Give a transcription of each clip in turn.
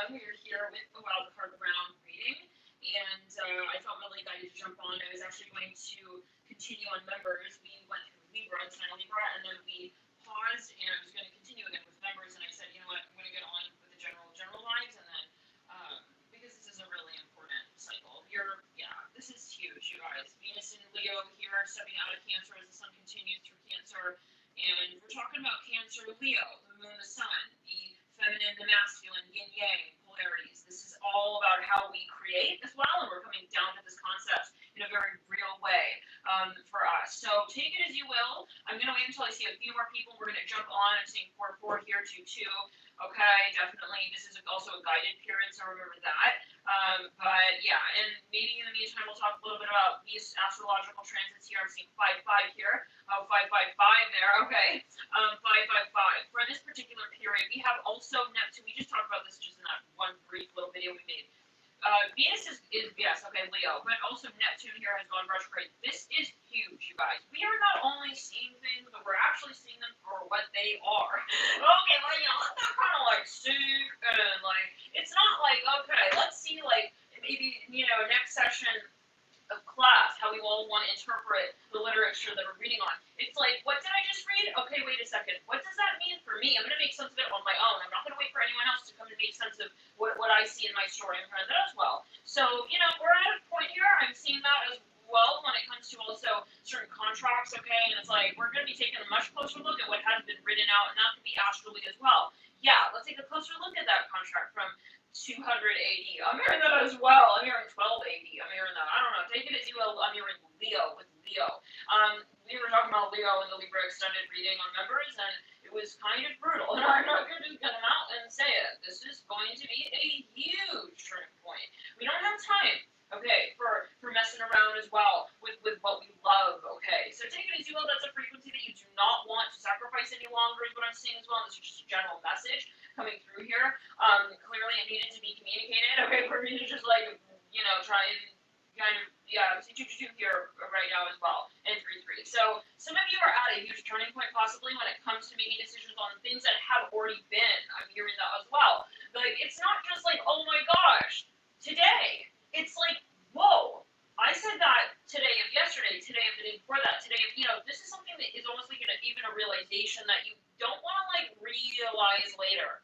Leo. We're here with the Wild Card Round reading, and I felt really guided to jump on. I was actually going to continue on members. We went through Libra, sign of Libra, and then we paused, and I was going to continue again with members, and I said, you know what, I'm going to get on with the general vibes, and then, because this is a really important cycle. This is huge, you guys. Venus in Leo here, stepping out of Cancer as the sun continues through Cancer, and we're talking about Cancer, Leo, the moon, the sun, the feminine, the masculine, yin yang, polarities. This is all about how we create as well, and we're coming down to this concept in a very real way for us. So take it as you will. I'm going to wait until I see a few more people. We're going to jump on. I'm seeing 4-4 here, 2-2. Okay, definitely. This is also a guided period, so remember that. But yeah, and maybe in the meantime, we'll talk a little bit about these astrological transits here. I'm seeing 5-5 here. 5-5-5 there. Okay. 5-5-5. For this particular period, we have also Neptune. We just talked about this just in that one brief little video we made. Venus is yes, okay, Leo, but also Neptune here has gone retrograde. This is huge, you guys. We are not only seeing things, but we're actually seeing them for what they are. Okay, well, they're kind of like sick, and like, it's not like, okay, let's see, like, maybe, next session of class, how we all want to interpret the literature that we're reading on. It's like, what did I just read? Okay, wait a second. What does that mean for me? I'm going to make sense of it on my own. I'm not going to wait for anyone else to come and make sense of what I see in my story. I'm going to that as well. So, we're at a point here. I'm seeing that as well when it comes to also certain contracts, okay? And it's like, we're going to be taking a much closer look at what has been written out, and that could be astrally as well. Yeah, let's take a closer look at that contract from 200 AD. I'm hearing that as well. I'm hearing 12 AD. I'm hearing that. I don't know. Take it as you will. I'm hearing Leo with Leo. We were talking about Leo in the Libra extended reading on members, and it was kind of brutal. And I'm not going to just get them out and say it. This is going to be a huge turning point. We don't have time, okay, for messing around as well with what we love, okay? So take it as you will. That's a frequency that you do not want to sacrifice any longer is what I'm seeing as well. This is just a general message coming through here. Clearly it needed to be communicated, okay, for me to just like, try and kind of, I'm seeing 2-2 here right now as well, and 3-3. So some of you are at a huge turning point possibly when it comes to making decisions on things that have already been. I'm hearing that as well. Like, it's not just like, oh my gosh, today. It's like, whoa, I said that today of yesterday, today of the day before that, today of, this is something that is almost like even a realization that you don't want to like realize later.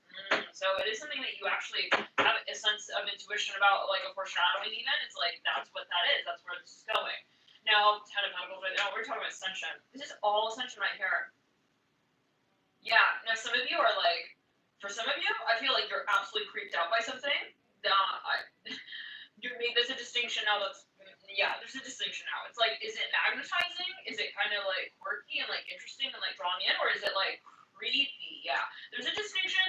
So it is something that you actually have a sense of intuition about, like a foreshadowing even. It's like, that's what that is. That's where this is going. Now, 10 of Pentacles right now, we're talking about ascension. This is all ascension right here. Yeah, now some of you are like, for some of you, I feel like you're absolutely creeped out by something. There's a distinction now there's a distinction now. It's like, is it magnetizing? Is it kind of like quirky and like interesting and like drawing in? Or is it like creepy? Yeah, there is a distinction,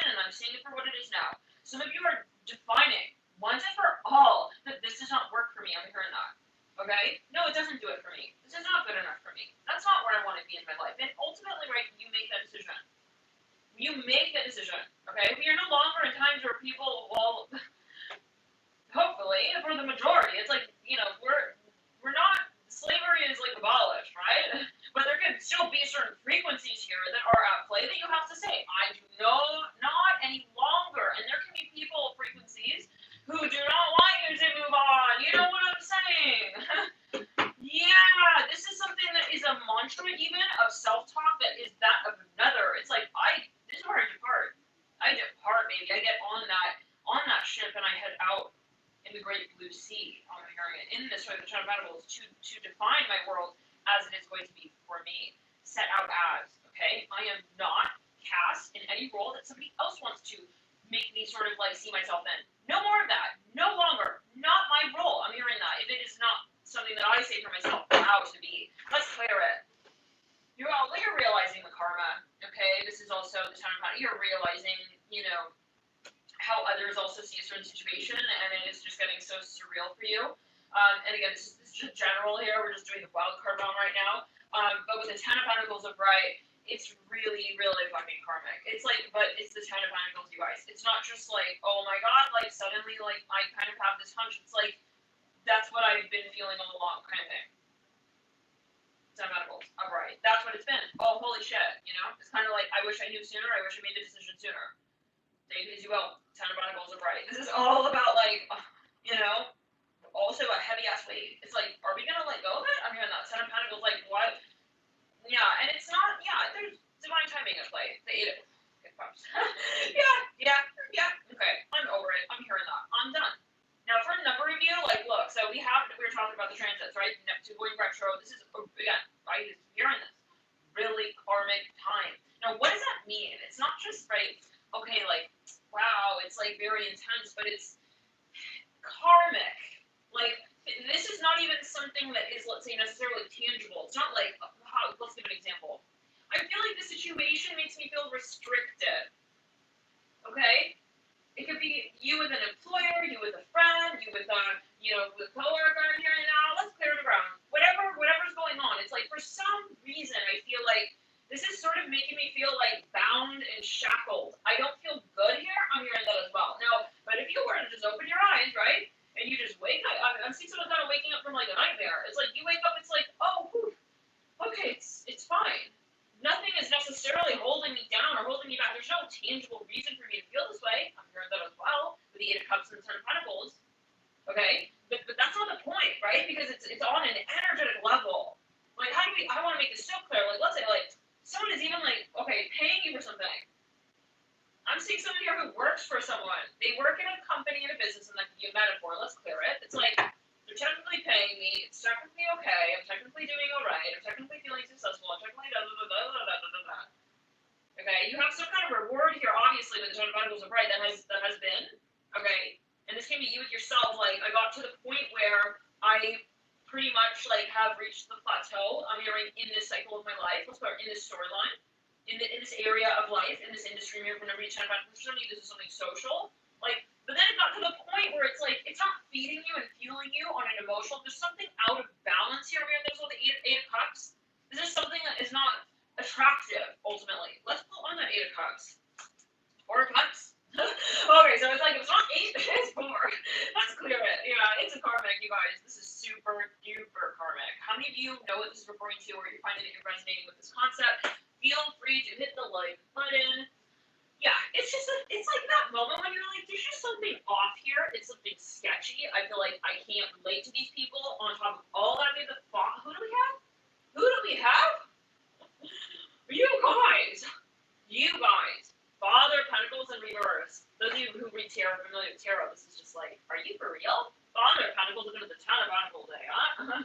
and I'm seeing it for what it is now. Some of you are defining once and for all that this does not work for me. I'm hearing that. Okay? No, it doesn't do it for me. This is not good enough for me. That's not where I want to be in my life. And ultimately, right, you make that decision. You make that decision. Okay? We are no longer in times where people will, hopefully, for the majority, it's like, we're not, slavery is like abolished, right? But there could still be certain frequencies here that are at play that you have to say, I do not any longer. And there can be people, frequencies, who do not want you to move on. You know what I'm saying? Yeah, this is something that is a mantra even of self-talk that is that of another. It's like, this is where I depart. Baby. I get on that ship and I head out in the great blue sea. I'm hearing it in this way, the Ten of Pentacles, to define my world as it is going to be for me, set out as, okay? I am not cast in any role that somebody else wants to make me sort of like see myself in. No more of that. No longer. Not my role. I'm hearing that. If it is not something that I say for myself how to be. Let's clear it. You're realizing the karma, okay? This is also the time of you're realizing, how others also see a certain situation, and it is just getting so surreal for you. And again, this is just general here. We're just doing the wild card round right now. But with the Ten of Pentacles of right, it's really, really fucking karmic. It's like, but it's the Ten of Pentacles, you guys. It's not just like, oh my god, like suddenly, like I kind of have this hunch. It's like, that's what I've been feeling all along, kind of thing. Ten of Pentacles, upright. That's what it's been. Oh, holy shit, It's kind of like, I wish I knew sooner. I wish I made the decision sooner. Take it as you will. Ten of Pentacles are bright. This is all about like, you know, also a heavy ass weight. It's like, are we gonna let go of it? I'm hearing that Ten of Pentacles, like what? Yeah, and it's not. Yeah, there's divine timing at play. The Eight of Cups. yeah. Okay, I'm over it. I'm hearing that. I'm done. Now, for a number of you, like, look. So we were talking about the transits, right? Neptune going retro. This is again, right? Hearing this really karmic time. Now, what does that mean? It's not just right. Okay, like, wow, it's like very intense, but it's karmic. Like, this is not even something that is, let's say, necessarily tangible. It's not like, let's give an example. I feel like the situation makes me feel restricted. Okay? It could be you with an employer, you with a friend, you with a, with a coworker in here and now. Let's clear the ground. Whatever's going on. It's like, for some reason, I feel like this is sort of making me feel like bound and shackled. I don't feel good here. I'm hearing that as well. Now, but if you were to just open your eyes, right, and you just wake up, I'm seeing someone kind of waking up from like a nightmare. It's like you wake up, it's like, oh, whew, okay, it's fine. Nothing is necessarily holding me down or holding me back. There's no tangible reason for me to feel this way. I'm hearing that as well with the Eight of Cups and the Ten of Pentacles. Okay, but that's not the point, right? Because it's on an energetic level. Like, I want to make this so clear. Like, let's say, like, someone is even like, okay, paying you for something. I'm seeing someone here who works for someone. They work in a company, in a business, and that can be a metaphor. Let's clear it. It's like, they're technically paying me. It's technically okay. I'm technically doing all right. I'm technically feeling successful. I'm technically da. Okay, you have some kind of reward here, obviously, when the Ten of Pentacles are bright. That has been. Okay, and this can be you with yourself. Like, I got to the point where I pretty much like have reached the plateau. I'm hearing in this cycle of my life. Let's start in this storyline. In this area of life, in this industry, whenever you chat about this, this is something social. Like, but then it got to the point where it's like, it's not feeding you and fueling you on an emotional, there's something out of balance here. Remember, there's all the eight of Cups. This is something that is not attractive, ultimately. Let's pull on that Eight of Cups. Four of Cups. Okay, so it's like, it's not 8, it's 4. Let's clear it. Yeah, it's a karmic, you guys. This is super duper karmic. How many of you know what this is referring to, or you're finding that you're resonating with this concept? Feel free to hit the like button. Yeah, it's like that moment when you're like, there's just something off here. It's something sketchy. I feel like I can't relate to these people. On top of all that, who do we have? Who do we have? You guys. Father Pentacles in reverse. Those of you who read tarot, familiar with tarot, this is just like, are you for real? Father Pentacles looking at the Ten of Pentacles day, huh?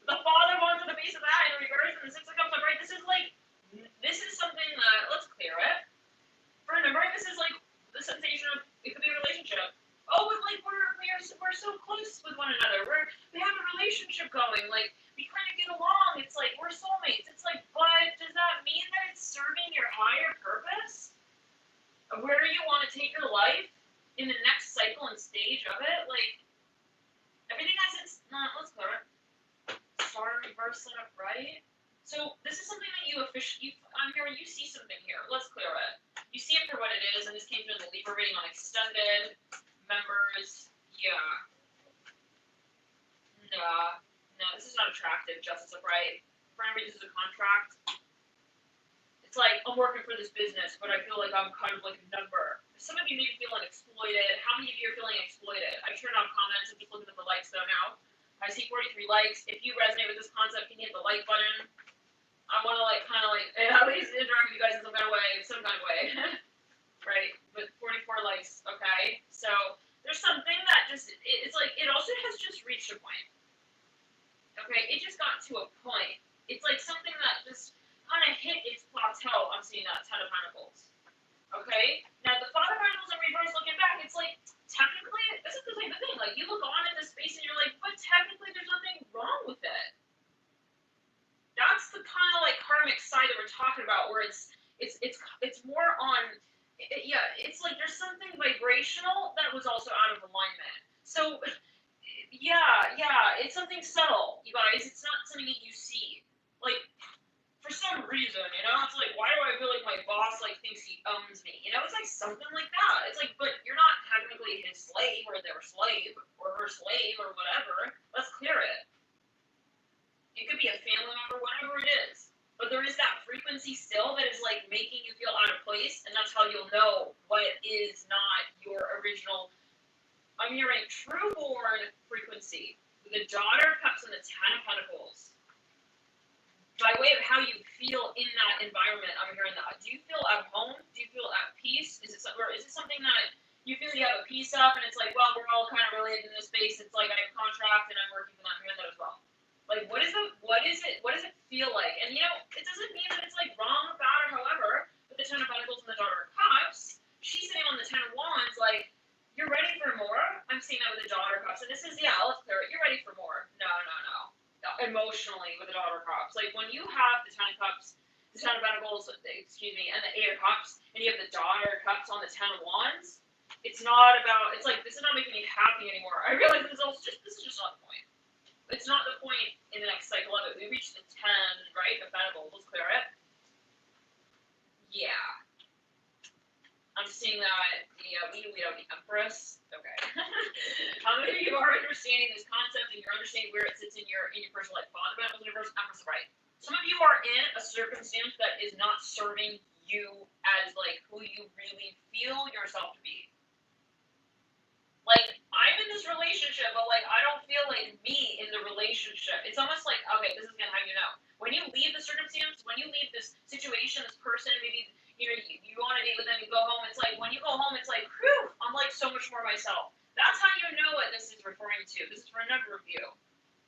The Father going to the base of that in reverse, and the Six of Cups upright. This is something that, let's clear it. For a number, this is like the sensation of, it could be a relationship. Oh, but like we're so close with one another. We have a relationship going. Like, we kind of get along. It's like we're soulmates. It's like, but does that mean that it's serving your higher purpose of where you want to take your life in the next cycle and stage of it? Like, everything has its. Let's clear it. Star reverse set up right. So this is something that I'm hearing you see something here. Let's clear it. You see it for what it is, and this came through the Libra reading on extended members. Yeah. No, this is not attractive. Justice upright. For everybody, this is a contract. It's like, I'm working for this business, but I feel like I'm kind of like a number. Some of you may be feeling exploited. How many of you are feeling exploited? I turned on comments. I'm just looking at the likes though now. I see 43 likes. If you resonate with this concept, can you hit the like button? I want to at least interact with you guys in some kind of way, right? With 44 likes, okay? So there's something that it's like, it also has just reached a point, okay? It just got to a point. It's like something that just kind of hit its plateau. I'm seeing that Ten of Pentacles, okay? Now the Father of Pentacles in reverse, looking back, it's like, technically, this is the type of thing, like, you look on in this space and you're like, but technically there's nothing wrong with it. That's the kind of like karmic side that we're talking about, where it's more on, it's like there's something vibrational that was also out of alignment. So, yeah, it's something subtle, you guys. It's not something that you see. Like, for some reason, it's like, why do I feel like my boss like thinks he owns me? It's like something like that. It's like, but you're not technically his slave or their slave or her slave or whatever. Let's clear it. It could be a family member, whatever it is. but there is that frequency still that is like making you feel out of place, and that's how you'll know what is not your original. I'm hearing true-born frequency. The Daughter of Cups and the Ten of Pentacles. By way of how you feel in that environment, I'm hearing that. Do you feel at home? Do you feel at peace? Is it something that you feel you have a peace of, and it's like, well, we're all kind of related in this space. It's like I have a contract and I'm working for that. I'm hearing that as well. Like, what does it feel like? And it doesn't mean that it's like wrong or bad or however. But the Ten of Pentacles and the Daughter of Cups, she's sitting on the Ten of Wands, like, you're ready for more. I'm seeing that with the Daughter of Cups, and this is let's clear it. You're ready for more. No. Emotionally with the Daughter of Cups, like when you have the Ten of Cups, the Ten of Pentacles, and the Eight of Cups, and you have the Daughter of Cups on the Ten of Wands, it's not about. It's like this is not making me happy anymore. I realize this is just not the point. It's not the point in the next cycle of it. We reached the 10, right? Of Pentacles. Let's clear it. Yeah. I'm seeing that we have the Empress. Okay. How many of you are understanding this concept and you're understanding where it sits in your personal life? Father, Pentacles, Universe, Empress, right? Some of you are in a circumstance that is not serving you as like who you really feel yourself to be. Like, I'm in this relationship, but like I don't feel like me in the relationship. It's almost like, okay, this is how you know. When you leave the circumstance, when you leave this situation, this person, maybe you want to date with them, you go home, it's like when you go home, it's like, whew, I'm like so much more myself. That's how you know what this is referring to. This is for a number of you.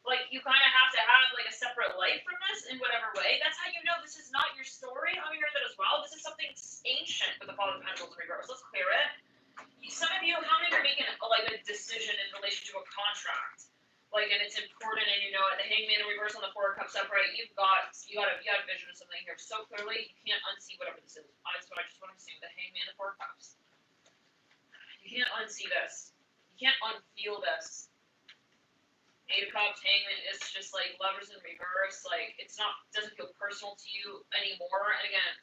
Like, you kind of have to have like a separate life from this in whatever way. That's how you know this is not your story. I'm hearing that as well. This is something ancient with the Father of Pentacles in reverse. Let's clear it. Some of you, how many are making like a decision in relation to a contract? Like, and it's important, and you know it. The Hangman in reverse on the Four of Cups upright. You got a vision of something here so clearly. You can't unsee whatever this is. That's what I just want to see. The Hangman, the Four of Cups. You can't unsee this. You can't unfeel this. Eight of Cups, Hangman is just like Lovers in reverse. Like, doesn't feel personal to you anymore. And again,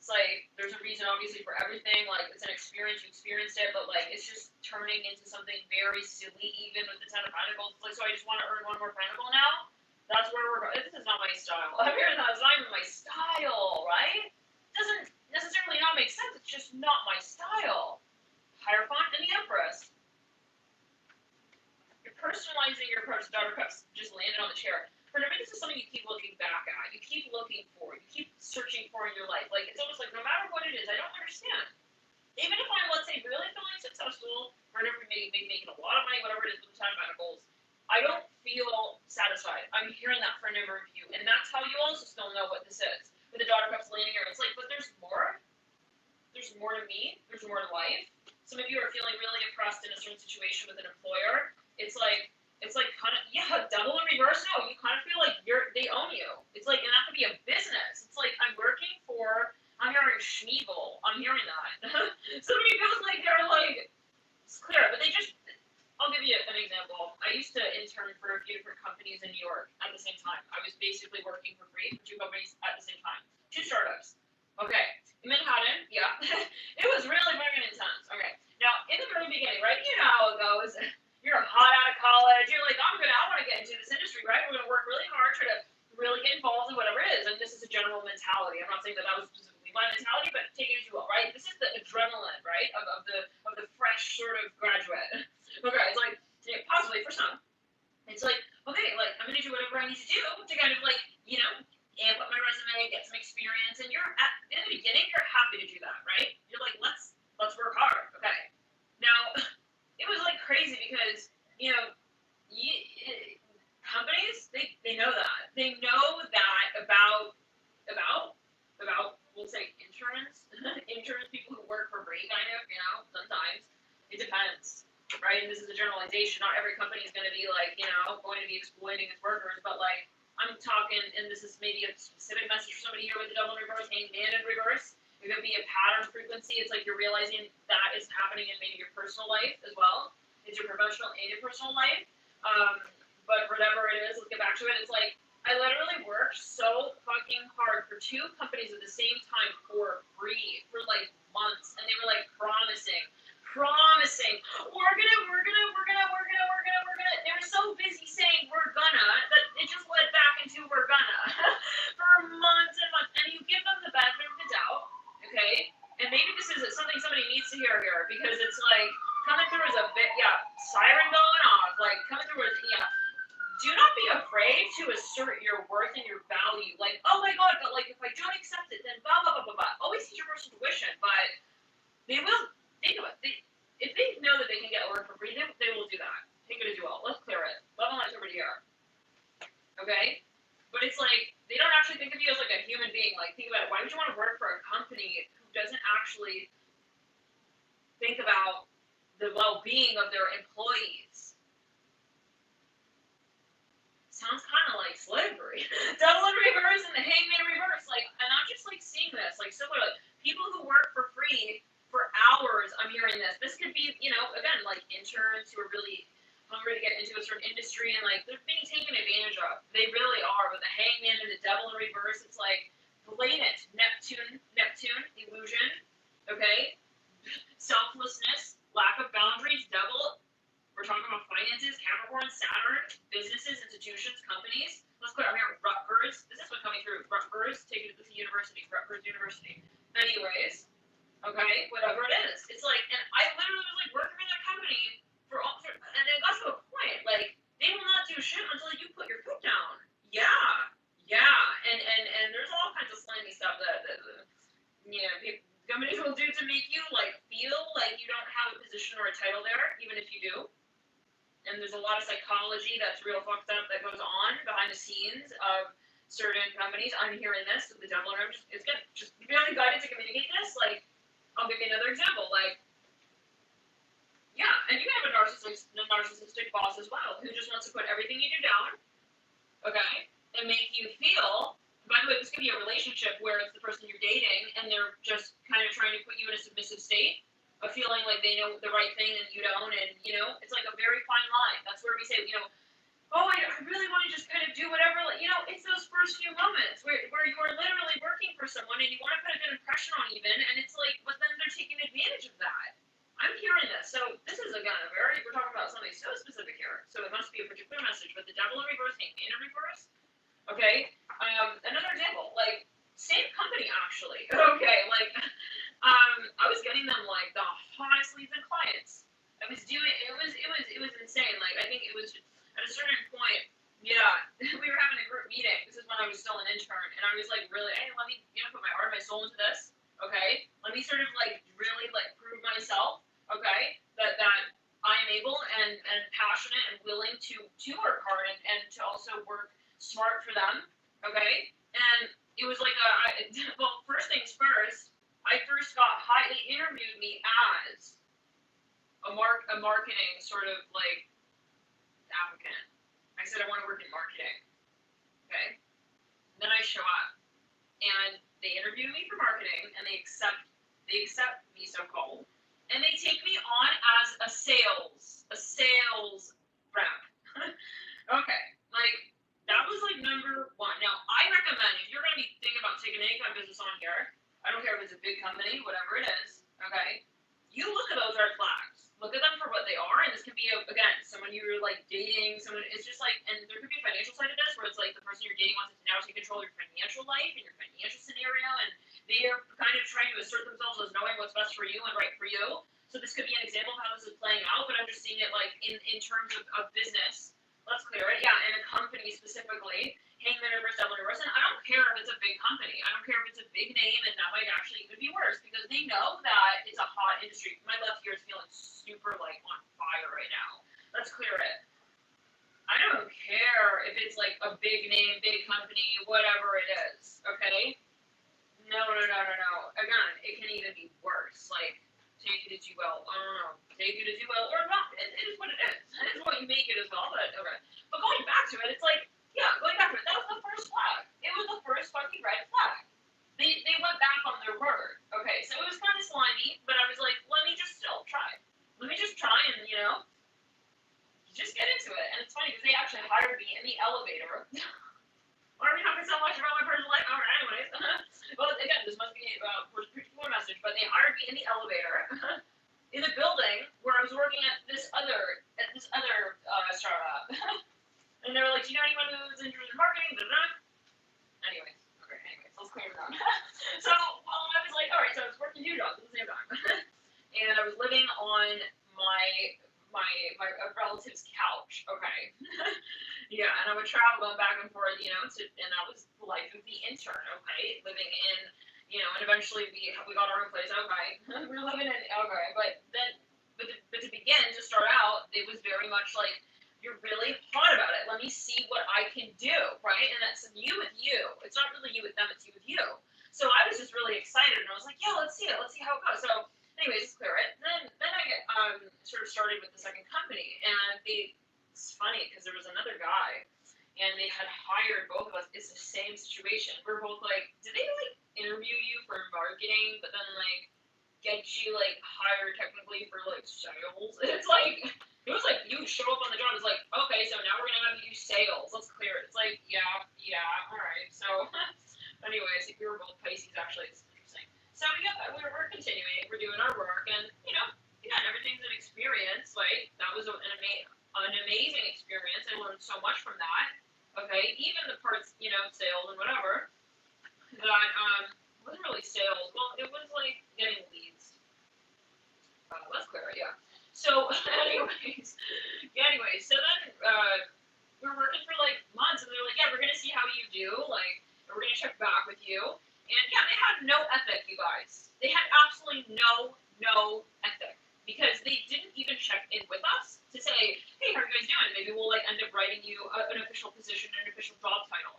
it's like there's a reason obviously for everything. Like, it's an experience, you experienced it, but like it's just turning into something very silly. Even with the Ten of Pentacles, it's like, so I just want to earn one more pentacle now. That's where we're going. This is not my style. I'm hearing that it's not even my style, right? Doesn't necessarily not make sense. It's just not my style. Hierophant and the Empress. You're personalizing your approach. Daughter of Cups just landed on the chair. Remember, this is something you keep looking back at. You keep looking for. You keep searching for in your life. Like, it's almost like no matter what it is, I don't understand. Even if I'm, let's say, really feeling successful, or maybe making a lot of money, whatever it is with the Ten of Pentacles, I don't feel satisfied. I'm hearing that for a number of you. And that's how you also still know what this is. With the Daughter of Cups landing here, it's like, but there's more. There's more to me. There's more to life. Some of you are feeling really impressed in a certain situation with an employer. It's like kind of, double in reverse. No, you kind of feel like they own you. It's like, and that could be a business. It's like, I'm hearing Schneebel. I'm hearing that. Some of you feels like they're like, it's clear, but I'll give you an example. I used to intern for a few different companies in New York at the same time. I was basically working for free for 2 companies at the same time. 2 startups. Okay. In Manhattan, yeah. It was really fucking intense. Okay. Now, in the very beginning, right, you know how it goes. You're hot out of college. You're like, I want to get into this industry, right? We're going to work really hard, try to really get involved in whatever it is. And this is a general mentality. I'm not saying that was specifically my mentality, but take it as you will, right? This is the adrenaline, right, of the fresh sort of graduate. Okay, it's like, possibly for some, it's like, okay, like, I'm going to do whatever I need to do to kind of like, amp up my resume, get some experience. And in the beginning, you're happy to do that, right? You're like, let's work hard. Okay. Now, it was like crazy because companies they know that about we'll say interns people who work for free kind of sometimes it depends, right? And this is a generalization. Not every company is going to be like going to be exploiting its workers, but like I'm talking, and this is maybe a specific message for somebody here with the double in reverse, Hangman in reverse. It could be a pattern frequency. It's like you're realizing that is happening in maybe your personal life as well. It's your professional and your personal life. But whatever it is, let's get back to it. It's like, I literally worked so fucking hard for 2 companies at the same time for free for like months. And they were like promising, we're gonna. They were so busy saying we're gonna, that it just led back into we're gonna for months. intuition, but they will think about it. If they know that they can get work for free, they will do that. Take it as well. Let's clear it. Love and light over here. Okay? But it's like, they don't actually think of you as like a human being. Like, think about it. Why would you want to work for a company who doesn't actually think about the well-being of their employees? Sounds kind of like slavery. Devil in reverse and the hangman in reverse. Like, and I'm just like seeing this. Like, similar, like people who work for free for hours. I'm hearing this. This could be, you know, again, like interns who are really hungry to get into a certain industry, and like they're being taken advantage of. They really are. With the hangman and the devil in reverse, it's like blatant Neptune illusion. Okay, selflessness, lack of boundaries, devil. We're talking about finances, Capricorn, Saturn, businesses, institutions, companies. Let's clear. I'm here with Rutgers. This is what's coming through. Rutgers, take it to the university. Rutgers University. Anyways, okay, whatever it is. It's like, and I literally was like working in that company and it got to a point, like, they will not do shit until you put your foot down. Yeah. And there's all kinds of slimy stuff that companies will do to make you, like, feel like you don't have a position or a title there, even if you do. And there's a lot of psychology that's real fucked up that goes on behind the scenes of certain companies. I'm hearing this with the devil, and it's good. Just really guided to communicate this. Like, I'll give you another example. Like, yeah, and you can have a narcissistic boss as well, who just wants to put everything you do down, okay, and make you feel. By the way, this could be a relationship where it's the person you're dating, and they're just kind of trying to put you in a submissive state of feeling like they know the right thing and you don't, and, you know, it's like a very fine line. That's where we say, you know, oh, I really want to just kind of do whatever, like, you know, it's those first few moments where you're literally working for someone and you want to put a good impression on even, and it's like, but then they're taking advantage of that. I'm hearing this. So this is, again, we're talking about something so specific here, so it must be a particular message, but the devil in reverse, hangman in reverse, okay? Another example, like, same company, actually, okay, like, I was getting them like the hottest leads and clients. I was doing it was insane. Like, I think it was at a certain point, yeah, we were having a group meeting. This is when I was still an intern, and I was like, really, hey, let me, you know, put my heart and my soul into this. Okay, let me sort of like really like prove myself. Okay, that I am able and passionate and willing to work hard and to also work smart for them. Okay, and it was like well, first things first. I first got highly interviewed me as a marketing sort of like applicant. I said I want to work in marketing. Okay. And then I show up and they interview me for marketing and they accept me, so called, and they take me on as a sales rep. Okay. Like, that was like number one. Now I recommend, if you're gonna be thinking about taking any kind of business on here, I don't care if it's a big company, whatever it is, okay? You look at those red flags. Look at them for what they are, and this can be, again, someone you're, like, dating, someone, it's just like, and there could be a financial side of this, where it's like the person you're dating wants to now take control of your financial life and your financial scenario, and they are kind of trying to assert themselves as knowing what's best for you and right for you. So this could be an example of how this is playing out, but I'm just seeing it, like, in terms of business. Let's clear it. Yeah, and a company specifically. Hangman reverse, devil reverse, and I don't care if it's a big company. I don't care if it's a big name, and that might actually even be worse because they know that it's a hot industry. My left ear is feeling super like on fire right now. Let's clear it. I don't care if it's like a big name, big company, whatever it is. Okay? No. Again, it can even be worse. Like, take it as you will. I don't know. Take it as you will or not. It is what it is. It is what you make it as well. But okay. But going back to it, it's like. Yeah, going back to it, that was the first flag. It was the first fucking red flag. They went back on their word. Okay, so it was kind of slimy, but I was like, let me just still try. Let me just try and, you know, just get into it. And it's funny because they actually hired me in the elevator. Why are we talking so much about my personal life? All right, anyways. Well, again, this must be a particular message, but they hired me in the elevator in the building where I was working at this other startup. And they were like, do you know anyone who's interested in marketing? Anyways, let's clear it down. So, I was like, all right, so I was working 2 jobs at the same time. And I was living on my relative's couch, okay? Yeah, and I would travel going back and forth, you know, and that was the life of the intern, okay? Living in, and eventually we got our own place. Okay, we're living in okay, but to begin to start out, it was very much like you're really hot about it. Let me see what I can do, right? And that's you with you. It's not really you with them. It's you with you. So I was just really excited, and I was like, yeah, let's see it. Let's see how it goes. So, anyways, clear it. Then I get sort of started with the second company, and it's funny because there was another guy, and they had hired both of us. It's the same situation. We're both like, did they like interview you for marketing, but then like get you like hired technically for like sales? It's like it was like you show up on the job. It's like, okay, so now we're gonna have you do sales. Let's clear it. It's like, yeah, all right. So, anyways, we were both Pisces actually. It's interesting. So yeah, we're continuing. We're doing our work, and everything's an experience. Like that was an amazing experience. I learned so much from that. Okay, even the parts, sales and whatever, that wasn't really sales. Well, it was like getting leads. Let's clear it, yeah. So, anyways, so then we were working for like months, and they're like, yeah, we're gonna see how you do, like, and we're gonna check back with you. And yeah, they had no ethic, you guys. They had absolutely no ethic, because they didn't even check in with us to say, hey, how are you guys doing? Maybe we'll like end up writing you an official position, an official job title.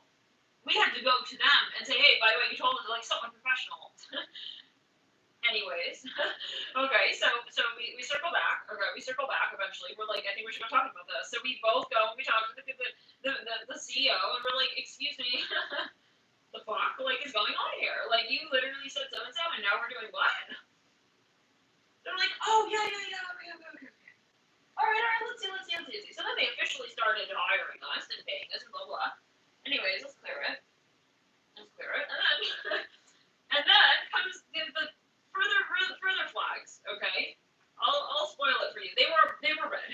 We had to go to them and say, hey, by the way, you told us, like, so unprofessional. Anyways, okay, so we circle back. Okay, we circle back eventually. We're like, I think we should go talk about this. So we both go and we talk to the CEO, and we're like, excuse me, the fuck like is going on here? Like, you literally said so and so, and now we're doing what? They're like, oh yeah, okay. All right, let's see. So then they officially started hiring us and paying us and blah blah. Anyways, let's clear it. And then and then comes the further flags. Okay, I'll spoil it for you. They were red.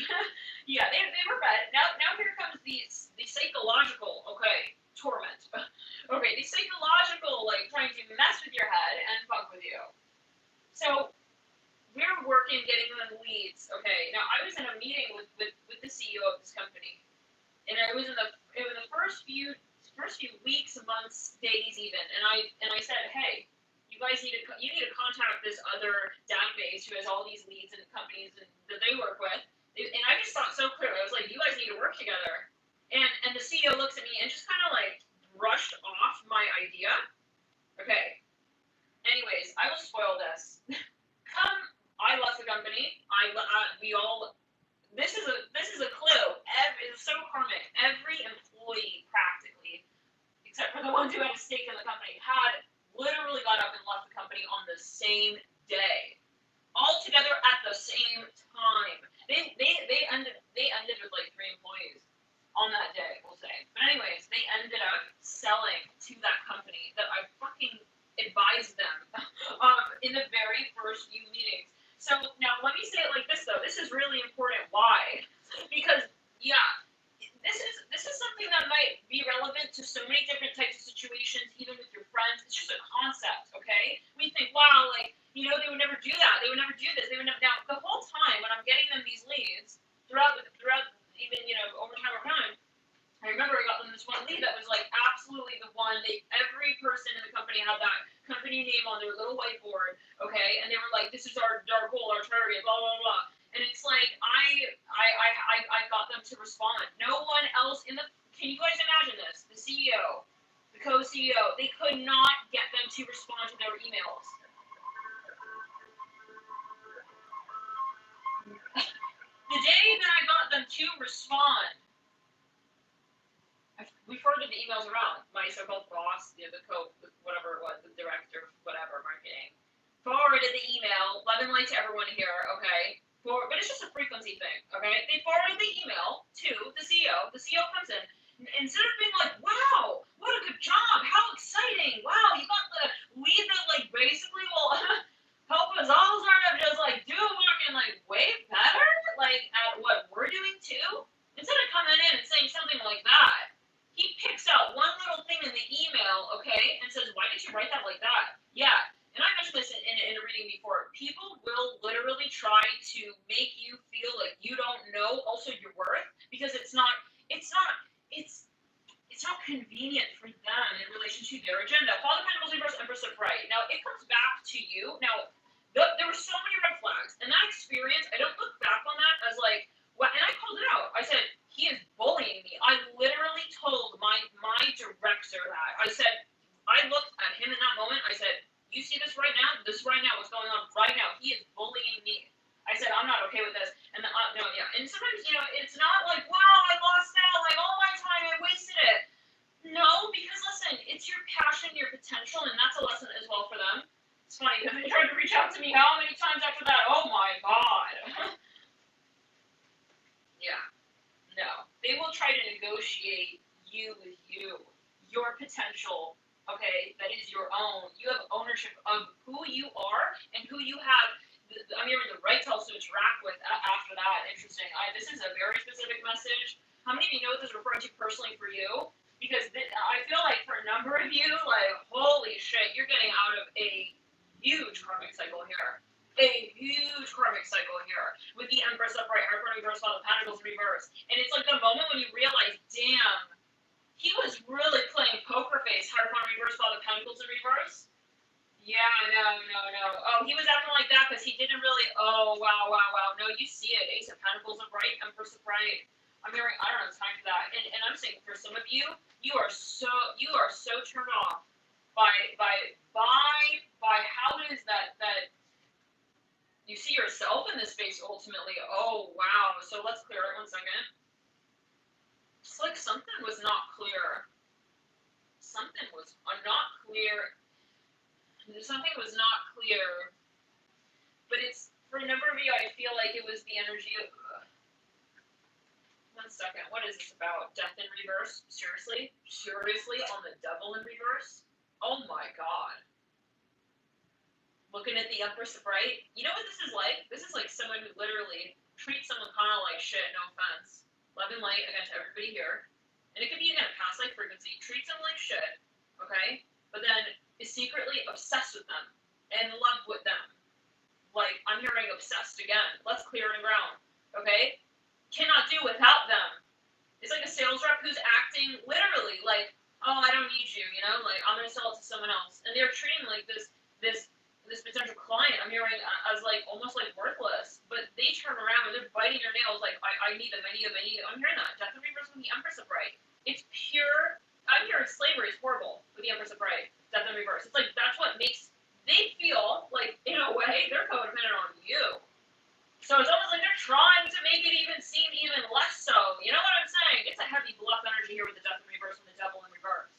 Yeah, they were red. Now here comes the psychological torment. Okay, the psychological, like, trying to mess with your head and fuck with you. So we're working getting them leads. Okay, now I was in a meeting with the CEO of this company, and it was in the first few weeks, months, days even, and I said, hey, you guys need to contact this other database who has all these leads and companies that they work with. And I just thought so clearly. I was like, you guys need to work together. And the CEO looks at me and just kind of like brushed off my idea. Okay. Anyways, I will spoil this. I left the company. This is a clue. It's so karmic. Every employee practically, except for the ones who had a stake in the company, had literally got up and left the company on the same day, all together at the same time. They ended with like 3 employees on that day, we'll say. But anyways, they ended up selling to that company that I fucking advised them in the very first few meetings. So now let me say it like this though. This is really important. Why? Because this is something that might be relevant to so many different types of situations, even with your friends. It's just a concept, okay? We think, wow, like, they would never do that. They would never do this. They would never. Now, the whole time when I'm getting them these leads, throughout even, over time, I remember I got them this one lead that was like absolutely the one. Every person in the company had that company name on their little whiteboard, okay? And they were like, this is our goal, our target, blah blah blah. And it's like I got them to respond. No one else can you guys imagine this? The CEO, the co-CEO, they could not get them to respond to their emails. The day that I got them to respond, we forwarded the emails around. My so-called boss, whatever it was, the director, whatever, marketing, forwarded the email, love and light to everyone here, okay? But it's just a frequency thing, okay? They forwarded the email to the CEO. The CEO comes in. Instead of being like, wow, what a good job, how exciting, wow, you got the lead that, like, basically will help us all sort of just, like, do fucking, like, way better, like, at what we're doing, too? Instead of coming in and saying something like that, he picks out one little thing in the email, okay, and says, why did you write that like that? Yeah, and I mentioned this in a reading before. People will literally try to make you feel like you don't know also your worth, because it's not convenient for them in relation to their agenda. Father Pentacles, Empress of Right. Now, times after that, oh my god. Yeah. No. They will try to negotiate you with you. Your potential, okay, that is your own. You have ownership of who you are and who you have. I'm hearing the right to also interact with after that. Interesting. This is a very specific message. How many of you know what this is referring to personally for you? Because I feel like for a number of you, like, holy shit, you're getting out of a huge karmic cycle here. A huge karmic cycle here with the Empress upright, Heart reverse, Father of Pentacles reverse. And it's like the moment when you realize, damn, he was really playing poker face, Heart reverse, Father of Pentacles in reverse. Yeah, no. Oh, he was acting like that because he didn't really, oh, wow. No, you see it. Ace of Pentacles upright, Empress upright. I'm hearing, I don't have time for that. And I'm saying for some of you, you are so turned off by how it is that you see yourself in this space ultimately. Oh, wow. So let's clear it 1 second. It's like something was not clear. Something was not clear. Something was not clear. But it's, for a number of you, I feel like it was the energy of... 1 second. What is this about? Death in reverse? Seriously? Seriously? On the devil in reverse? Oh my god. Looking at the Empress upright. You know what this is like? This is like someone who literally treats someone kind of like shit, no offense. Love and light, again, to everybody here. And it could be, again, past life frequency. Treats them like shit, okay? But then is secretly obsessed with them and in love with them. Like, I'm hearing obsessed again. Let's clear it ground, okay? Cannot do without them. It's like a sales rep who's acting literally like, oh, I don't need you, you know? Like, I'm going to sell it to someone else. And they're treating like this potential client, I'm hearing, as like almost like worthless, but they turn around and they're biting their nails like, I need them. I'm hearing that. Death in reverse with the Empress upright. It's pure, I'm hearing slavery is horrible with the Empress upright. Death in reverse. It's like, that's what makes, they feel like, in a way, they're codependent on you. So it's almost like they're trying to make it even seem even less so. You know what I'm saying? It's a heavy bluff energy here with the Death in reverse and the Devil in reverse.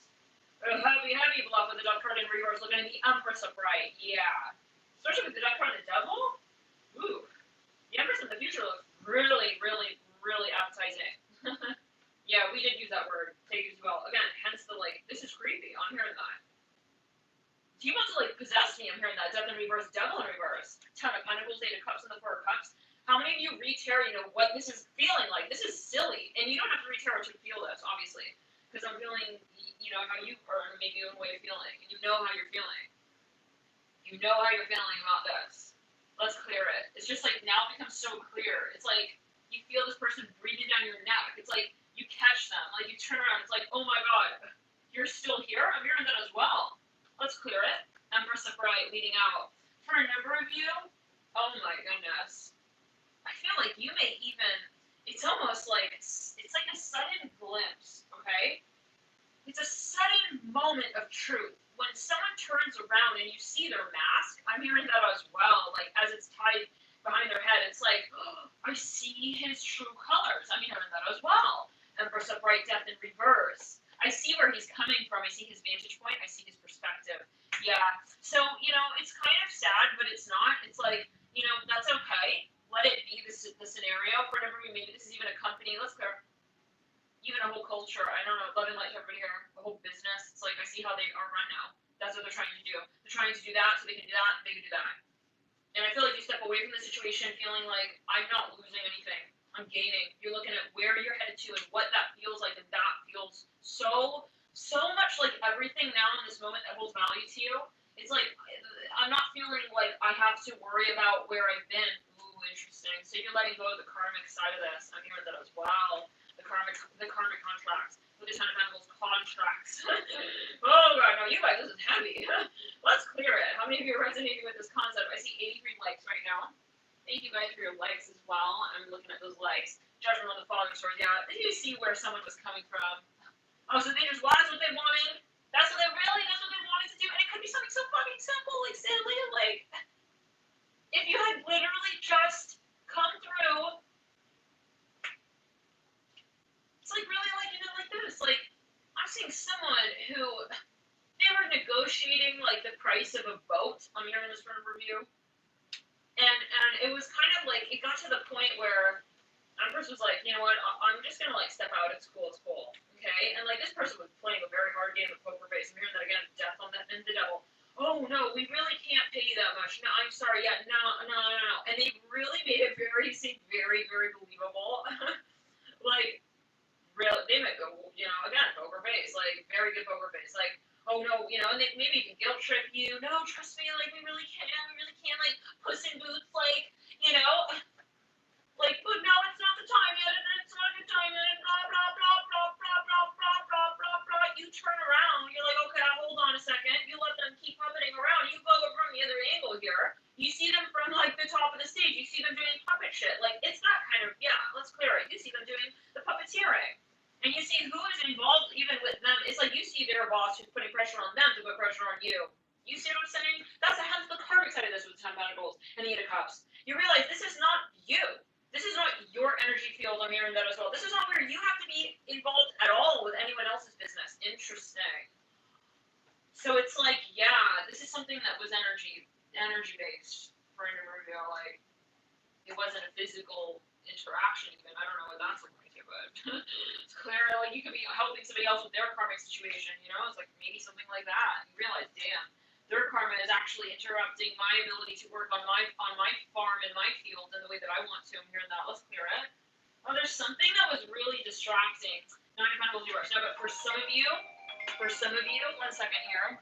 A heavy bluff with the Death card in reverse, looking at the Empress upright. Yeah. Especially with the Death card and the Devil. Ooh. The Empress in the future looks really appetizing. Yeah, we did use that word. Take it as well. Again, hence the like, this is creepy. I'm hearing that. He wants to like possess me. I'm hearing that. Death in reverse, Devil in reverse. 10 of Pentacles, 8 of Cups, and the 4 of Cups. How many of you read tarot, you know what this is feeling like? This is silly. And you don't have to read tarot to feel this, obviously. Because I'm feeling, you know, how you are maybe your own way of feeling. And you know how you're feeling. You know how you're feeling about this. Let's clear it. It's just like now it becomes so clear. It's like you feel this person breathing down your neck. It's like you catch them. Like you turn around. It's like, oh my god, you're still here? I'm hearing that as well. Let's clear it. Empress upright leading out. For a number of you, oh my goodness. I feel like you may even, it's almost like, it's like a sudden glimpse, okay? It's a sudden moment of truth. When someone turns around and you see their mask, I'm hearing that as well, like as it's tied behind their head, it's like, oh, I see his true colors. I'm hearing that as well. Empress upright, Death in reverse. I see where he's coming from. I see his vantage point. I see his perspective. Yeah. So, you know, it's kind of sad, but it's not. It's like, you know, that's okay. Let it be the scenario. For whatever we maybe this is even a company. Let's clear. Even a whole culture. I don't know. Love and light to everybody here. A whole business. It's like I see how they are run now. That's what they're trying to do. They're trying to do that so they can do that. They can do that. And I feel like you step away from the situation feeling like I'm not losing anything. I'm gaining. You're looking at where you're headed to and what that feels like, and that feels so much like everything now in this moment that holds value to you. It's like I'm not feeling like I have to worry about where I've been. Ooh, interesting. So you're letting go of the karmic side of this. I'm hearing that as well. The karmic contracts. With the 10 of Pentacles contracts. Oh god, no, you guys, this is heavy. Let's clear it. How many of you are resonating with this concept? I see 83 likes right now. Thank you guys for your likes as well. I'm looking at those likes. Judgment on the Father story. Yeah, did you see where someone was coming from? Oh, so they just that's what they wanted? That's what they wanted to do? And it could be something so fucking simple, like silly, like if you had literally just come through. It's like really like, you know, like this. Like, I'm seeing someone who they were negotiating like the price of a boat. I'm hearing this from a review. like, it got to the point where Empress was like, you know what, I'm just gonna, like, step out, it's cool, okay? And, like, this person was playing a very hard game of poker face. I'm hearing that again, death on the, and the devil. Oh, no, we really can't pay you that much. No, I'm sorry, yeah, no. And they really made it seem very, very believable. Like, real, they might go, you know, again, poker face, like, very good poker face. Like, oh, no, you know, and they maybe can guilt trip you. No, trust me, like, we really can't, like, Puss in Boots, like, you know? Like, but no, it's not the time yet, and it's not a good time yet, and blah, blah, blah, blah, blah, blah, blah, blah, blah, blah. You turn around, you're like, okay, hold on a second. You let them keep puppeting around. You go from the other angle here. You see them from, like, the top of the stage. You see them doing puppet shit. Like, it's that kind of, yeah, let's clear it. You see them doing the puppeteering. And you see who is involved even with them. It's like you see their boss who's putting pressure on them to put pressure on you. You see what I'm saying? That's the karmic side of this with the 10 Pentacles and the 8 of Cups. You realize this is not you. This is not your energy field. I'm hearing that as well. This is not where you have to be involved at all with anyone else's business. Interesting. So it's like, yeah, this is something that was energy based for an reveal. Like, it wasn't a physical interaction even. I don't know what that's like to, but it's clear. Like, you could be helping somebody else with their karmic situation. You know, it's like maybe something like that. You realize, damn, their karma is actually interrupting my ability to work on my farm in my field in the way that I want to. I'm hearing that. Let's clear it. Oh, there's something that was really distracting. 9 of Pentacles reverse. No, but for some of you, 1 second here.